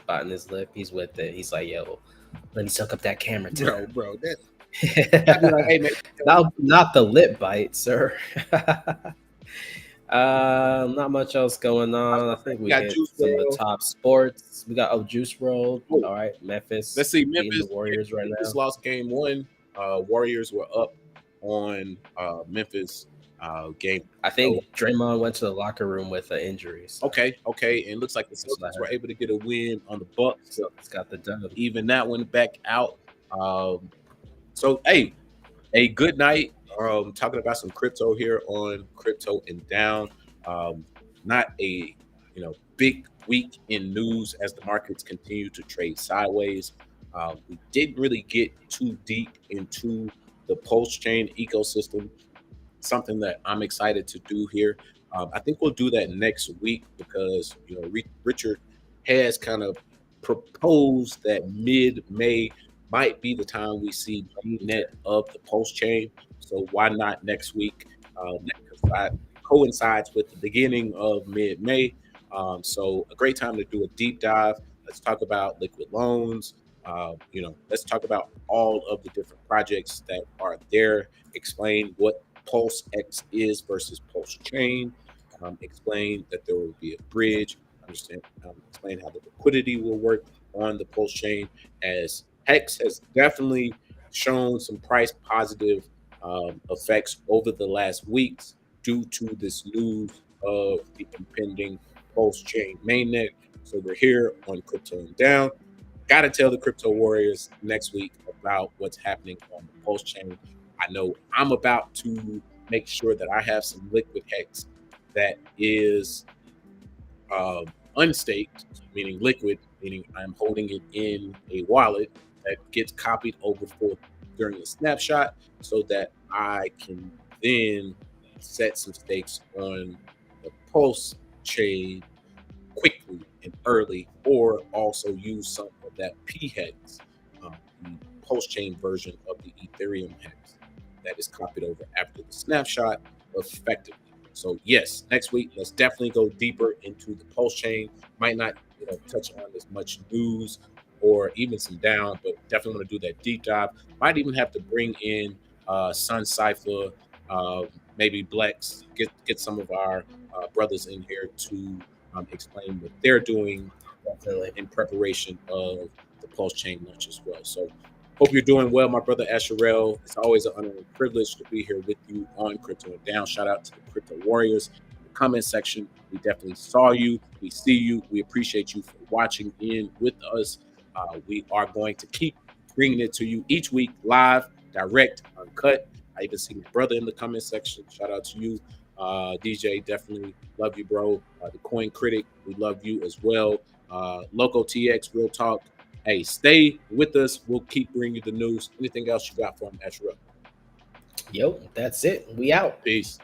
[SPEAKER 2] biting his lip. He's with it. He's like, "Yo, let me suck up that camera too."
[SPEAKER 3] Bro, that I'd be like, "Hey man,
[SPEAKER 2] not the lip bite, sir." Not much else going on. I think we got some of the top sports. We got Juice WRLD. All right, Memphis.
[SPEAKER 3] Let's see, Memphis
[SPEAKER 2] the Warriors right now.
[SPEAKER 3] Memphis lost game 1. Warriors were up on Memphis game.
[SPEAKER 2] I think Draymond went to the locker room with an injury. So
[SPEAKER 3] Okay. And it looks like the Celtics were able to get a win on the Bucks.
[SPEAKER 2] it's got the dub.
[SPEAKER 3] Even that one back out. So hey, a good night. Talking about some crypto here on Crypto and Down. Not a big week in news as the markets continue to trade sideways. We didn't really get too deep into the Pulse chain ecosystem. Something that I'm excited to do here. I think we'll do that next week because Richard has kind of proposed that mid-May might be the time we see net of the Pulse chain. So why not next week? That coincides with the beginning of mid-May. So a great time to do a deep dive. Let's talk about liquid loans. Let's talk about all of the different projects that are there. Explain what Pulse X is versus Pulse Chain. Explain that there will be a bridge. Explain how the liquidity will work on the Pulse Chain, as Hex has definitely shown some price positive effects over the last weeks due to this news of the impending Pulse Chain mainnet. So we're here on Crypto and Down. Got to tell the crypto warriors next week about what's happening on the Pulse Chain. I know I'm about to make sure that I have some liquid Hex that is unstaked, meaning liquid, meaning I'm holding it in a wallet that gets copied over during the snapshot, so that I can then set some stakes on the Pulse chain quickly and early, or also use some of that P-Hex, the Pulse chain version of the Ethereum Hex that is copied over after the snapshot effectively. So yes, next week, let's definitely go deeper into the Pulse chain. Might not touch on as much news or even some down, but definitely want to do that deep dive. Might even have to bring in Sun Cypher, maybe Blex, get some of our brothers in here to explain what they're doing in preparation of the Pulse chain launch as well. So hope you're doing well, my brother Asherel. It's always an honor and privilege to be here with you on Crypto and Down. Shout out to the Crypto Warriors in the comment section. We definitely saw you. We see you. We appreciate you for watching in with us. We are going to keep bringing it to you each week, live, direct, uncut. I even see my brother in the comment section. Shout out to you. DJ, definitely love you, bro. The Coin Critic, we love you as well. Loco TX, Real Talk. Hey, stay with us. We'll keep bringing you the news. Anything else you got for him, Asherel?
[SPEAKER 2] Yo, that's it. We out.
[SPEAKER 3] Peace.